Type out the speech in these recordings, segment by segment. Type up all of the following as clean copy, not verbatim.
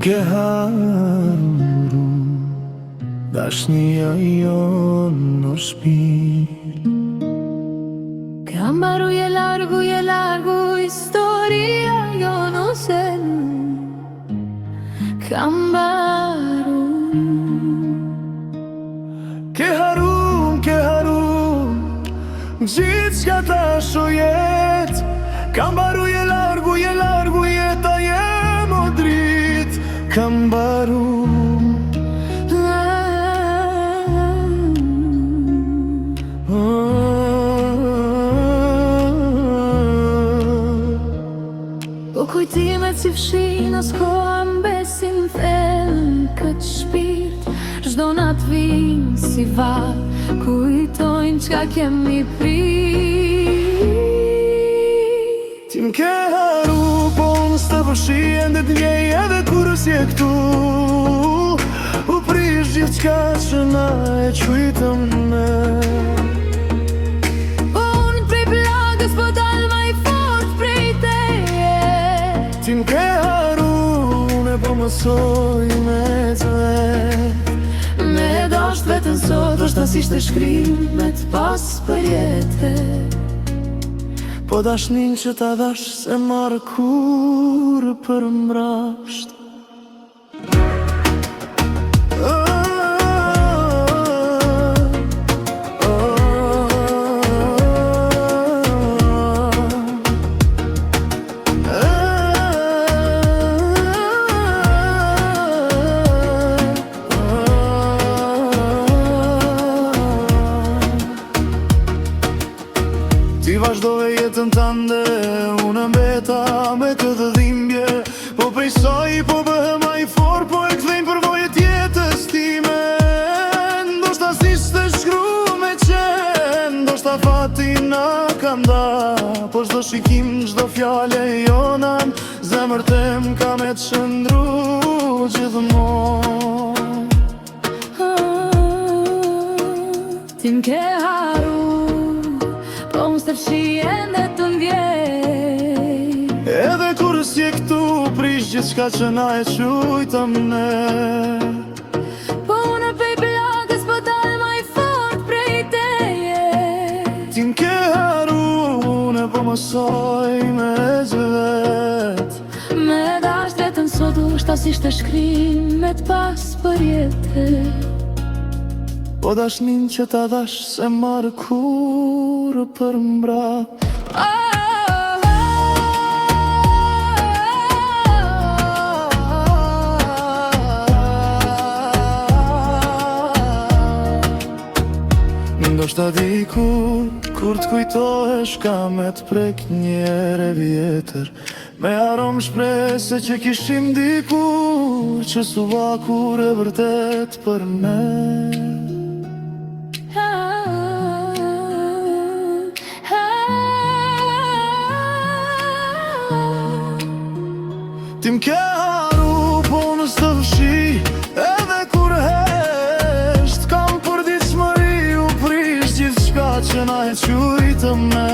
Ke haruru dashnia jon në shpirt. Kam mbaru je largu historia jo në sen. Kam mbaru. Ke harun gjithë qka ta shojet. Kam mbaru je largu jeta jem o drit. Kam mbaru. Po kujtimet si fshin as koha mbesin thell këtë shpirt. Çdo nat vin si val, kujtojnë çka kemi prit. Ti m'ke haru, po në së të përshien dhe t'njej edhe kur s'je këtu. U prish gjithë qka që na e qujtëm ne. Po unë prej plagës po dal ma i fort prej teje. Ti m'ke haru, unë po mësoj me të vet. Me dasht vetën sot është as ishte shkrim me t'pas për jetë. Po dashnin që ta dash se marrë kur për mbrasht. Ti vazhdove jetën tënde, unë mbeta me të dhimbje. Po prej saj, po bëhem a i for, po e kthejmë përvojët jetës time. Ndoshta s'ishte shkru me qenë, ndoshta fati na kam da. Po çdo shikim, çdo fjale jonan, zemër tem ka me të shëndru gjithmonë. Ti m'ke haru, po më së të fshien dhe të ndjej. Edhe kur s'je këtu, prish gjithë shka që na e qujtëm ne. Po unë prej plagës po dal ma i fort prej teje. Ti m'ke haru, unë po mësoj me zvet. Me dasht vetën sot është as ishte shkrim me t'pas për jetë. Po dashnin që ta dash se marrë kur për mbra. Ndoshta dikur, kur t'kujtohesh ka me t'prek njere vjetër. Me arom shprese që kishim dikur, që s'u vakur e vërtet për ne. Ti m'ke haru, po në së të fshi, edhe kur hesht. Kam për ditëshmëri u prish gjithë shka që na e qujtëm ne.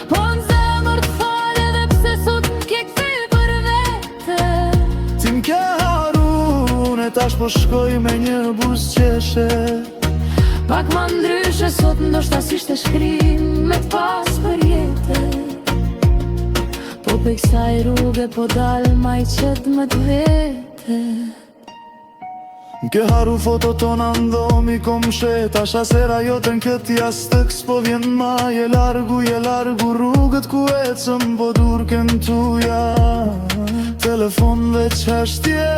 Po në zemër t'fal edhe pse sot m'ke kthej për vete. Ti m'ke haru, unë tash po shkoj me një buzëqeshe. Pak ma ndryshe sot ndoshta s'ishte shkrim me t'pas për jetë. Po pe kësaj rrugë po dal ma i qet me t'vete. M'ke haru foto tona ndomi kom shet. Asha sera jotën këtë jastëk s'po vjen ma. Je largu rrugët ku ecëm, po durken tuja. Telefon dhe qashtje,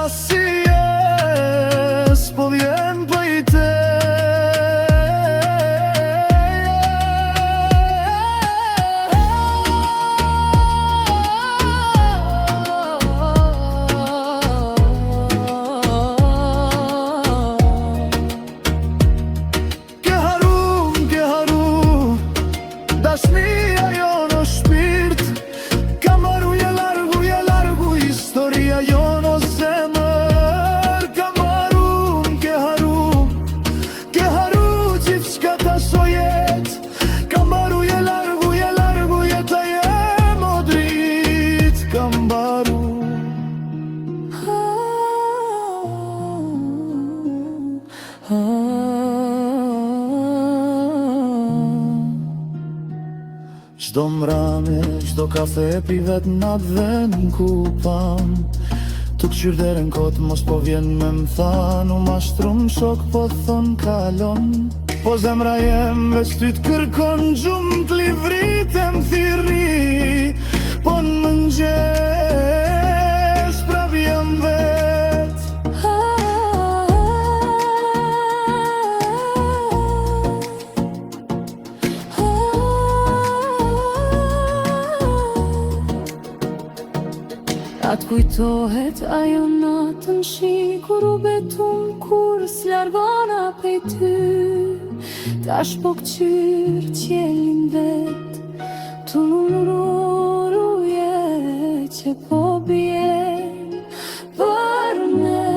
asi jes, po vjen për i te. Dashnia jo në shpirt. Kam mbaru je largu historia jo në Çdo kafe e pi vet natë dhe n'kupam. Tu këqyr derën kot mos po vjen me m'than. U mashtrum shok po thon kalon. Po zemra jem veç ty t'kërkon. Gjumë t'livritem thirri. Po n'mëngjes prap jam vet. Atë kujtohet ajo natën shi kur u betum kur s'largona pej ty. Tash po këqyr qelin vet, tu ruje që po bjen për ne.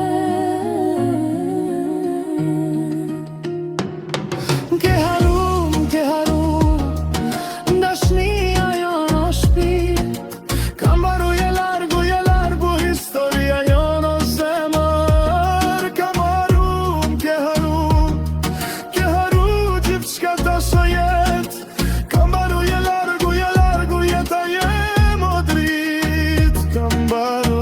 Ke haru, ndashnia jo në shpirt. Kam baru je largu historia jo në zemër. Kam haru, ke haru gjithë shka ta së jet. Kam baru je largu jeta jem o drit. Kam baru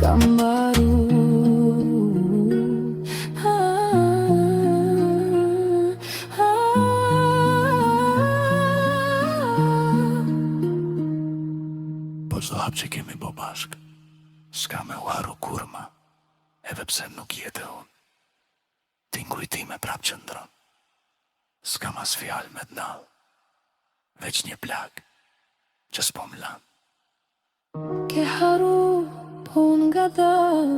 Kambaru Po çdo hap që kemi bo bashk, s'ka me u haru kurma. Edhe pse nuk jetë unë, ti n'kujtime prap qëndron. S'ka mas fjal me t'nall, veç një plag që s'po m'lan. ke haru, po nga dal,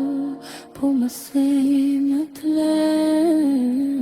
po më thej me t'len.